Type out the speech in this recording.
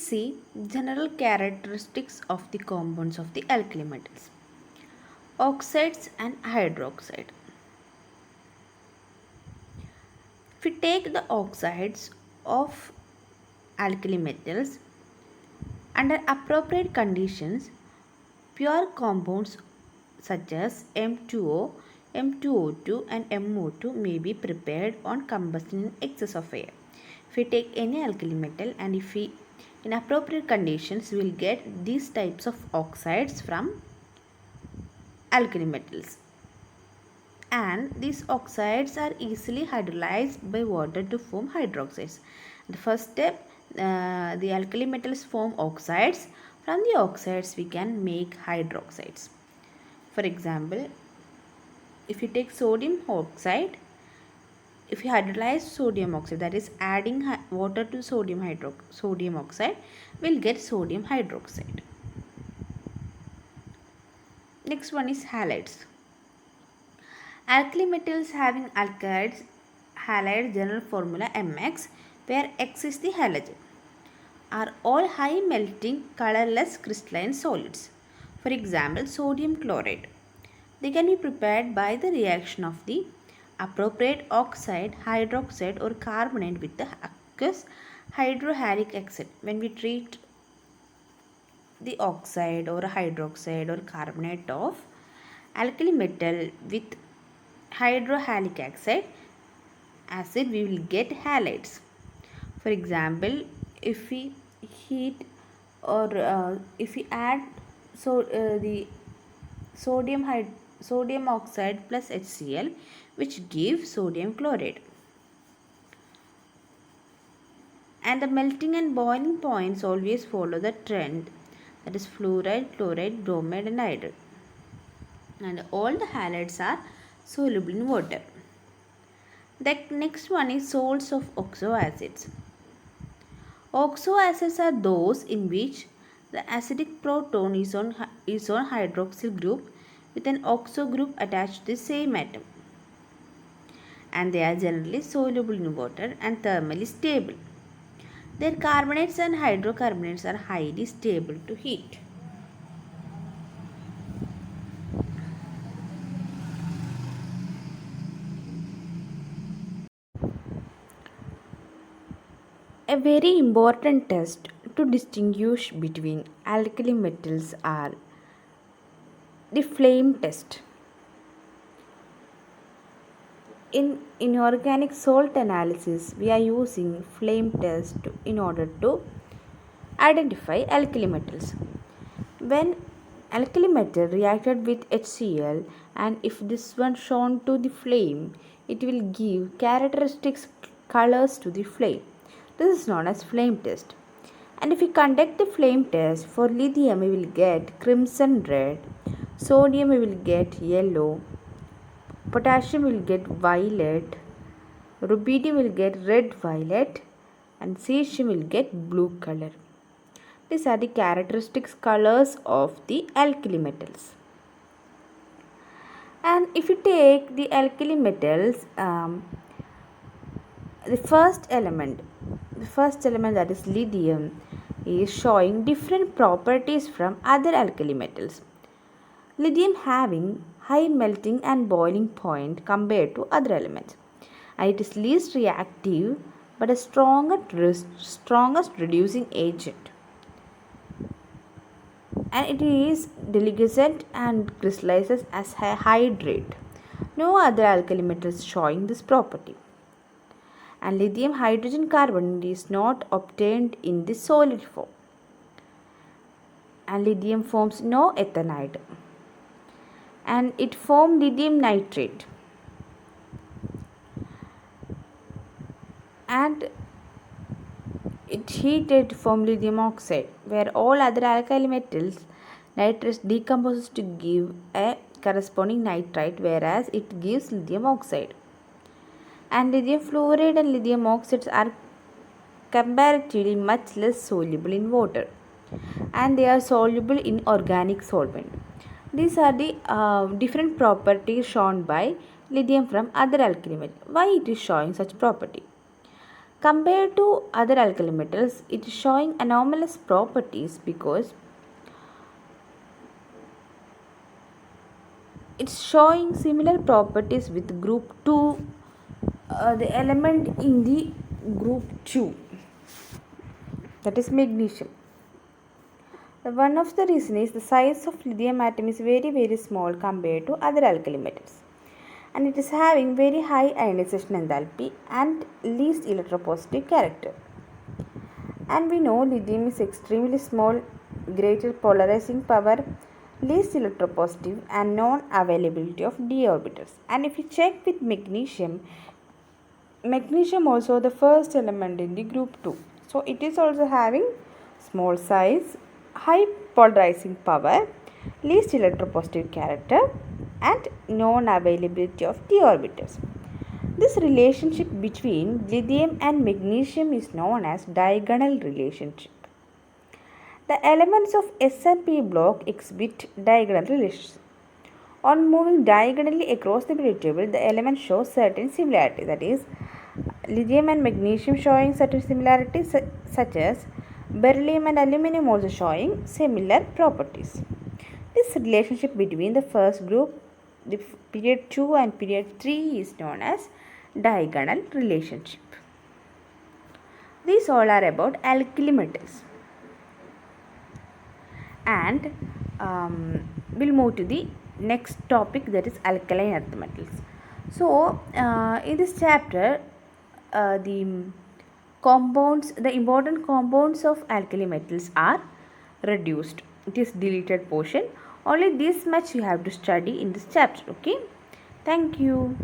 see general characteristics of the compounds of the alkali metals. Oxides and hydroxide. If we take the oxides of alkali metals under appropriate conditions, pure compounds such as M2O, M2O2 and MO2 may be prepared on combustion in excess of air. If we take any alkali metal and if we in appropriate conditions we will get these types of oxides from alkali metals, and these oxides are easily hydrolyzed by water to form hydroxides. The first step, the alkali metals form oxides. From the oxides we can make hydroxides. For example, if you take sodium oxide, if you hydrolyze sodium oxide, that is adding water to sodium oxide, we'll get sodium hydroxide. Next one is halides. Alkali metals having alkydes, halide general formula Mx, where X is the halogen, are all high melting colorless crystalline solids. For example, sodium chloride. They can be prepared by the reaction of the appropriate oxide, hydroxide or carbonate with the aqueous hydrohalic acid. When we treat the oxide or hydroxide or carbonate of alkali metal with hydrohalic acid, we will get halides. For example, if we heat or if we add the sodium oxide plus HCl, which gives sodium chloride, and the melting and boiling points always follow the trend, that is fluoride, chloride, bromide and iodide, and all the halides are soluble in water. The next one is salts of oxoacids. Oxoacids are those in which the acidic proton is on hydroxyl group with an oxo group attached to the same atom, and they are generally soluble in water and thermally stable. Their carbonates and hydrocarbonates are highly stable to heat. A very important test to distinguish between alkali metals are the flame test. In inorganic salt analysis, we are using flame test in order to identify alkali metals. When alkali metal reacted with HCl, and if this one shown to the flame, it will give characteristic colors to the flame. This is known as flame test. And if we conduct the flame test for lithium, we will get crimson red, sodium we will get yellow, potassium will get violet, rubidium will get red violet, and cesium will get blue color. These are the characteristic colors of the alkali metals. And if you take the alkali metals, the first element that is lithium is showing different properties from other alkali metals. Lithium having high melting and boiling point compared to other elements, and it is least reactive but a strongest reducing agent, and it is deligent and crystallizes as a hydrate. No other alkali metals showing this property. And lithium hydrogen carbonate is not obtained in the solid form, and lithium forms no ethanide, and it forms lithium nitrate, and it heated from lithium oxide, where all other alkali metals nitrate decomposes to give a corresponding nitrite, whereas it gives lithium oxide. And lithium fluoride and lithium oxides are comparatively much less soluble in water, and they are soluble in organic solvent. These are the different properties shown by lithium from other alkali metals. Why it is showing such property? Compared to other alkali metals, it is showing anomalous properties because it's showing similar properties with group 2, the element in the group 2, that is magnesium. One of the reasons is the size of lithium atom is very small compared to other alkali metals, and it is having very high ionization enthalpy and least electropositive character. And we know lithium is extremely small, greater polarizing power, least electropositive, and non-availability of d orbitals. And if you check with magnesium, magnesium also the first element in the group 2. So it is also having small size, high polarizing power, least electropositive character, and non-availability of d orbitals. This relationship between lithium and magnesium is known as diagonal relationship. The elements of S and P block exhibit diagonal relations. On moving diagonally across the periodic table, the elements show certain similarity. That is, lithium and magnesium showing certain similarities such as beryllium and aluminum also showing similar properties. This relationship between the first group, the period 2 and period 3 is known as diagonal relationship. These all are about alkali metals. And we'll move to the next topic, that is alkaline earth metals. So in this chapter, the important compounds of alkali metals are reduced. It is deleted portion. Only this much you have to study in this chapter. Okay, thank you.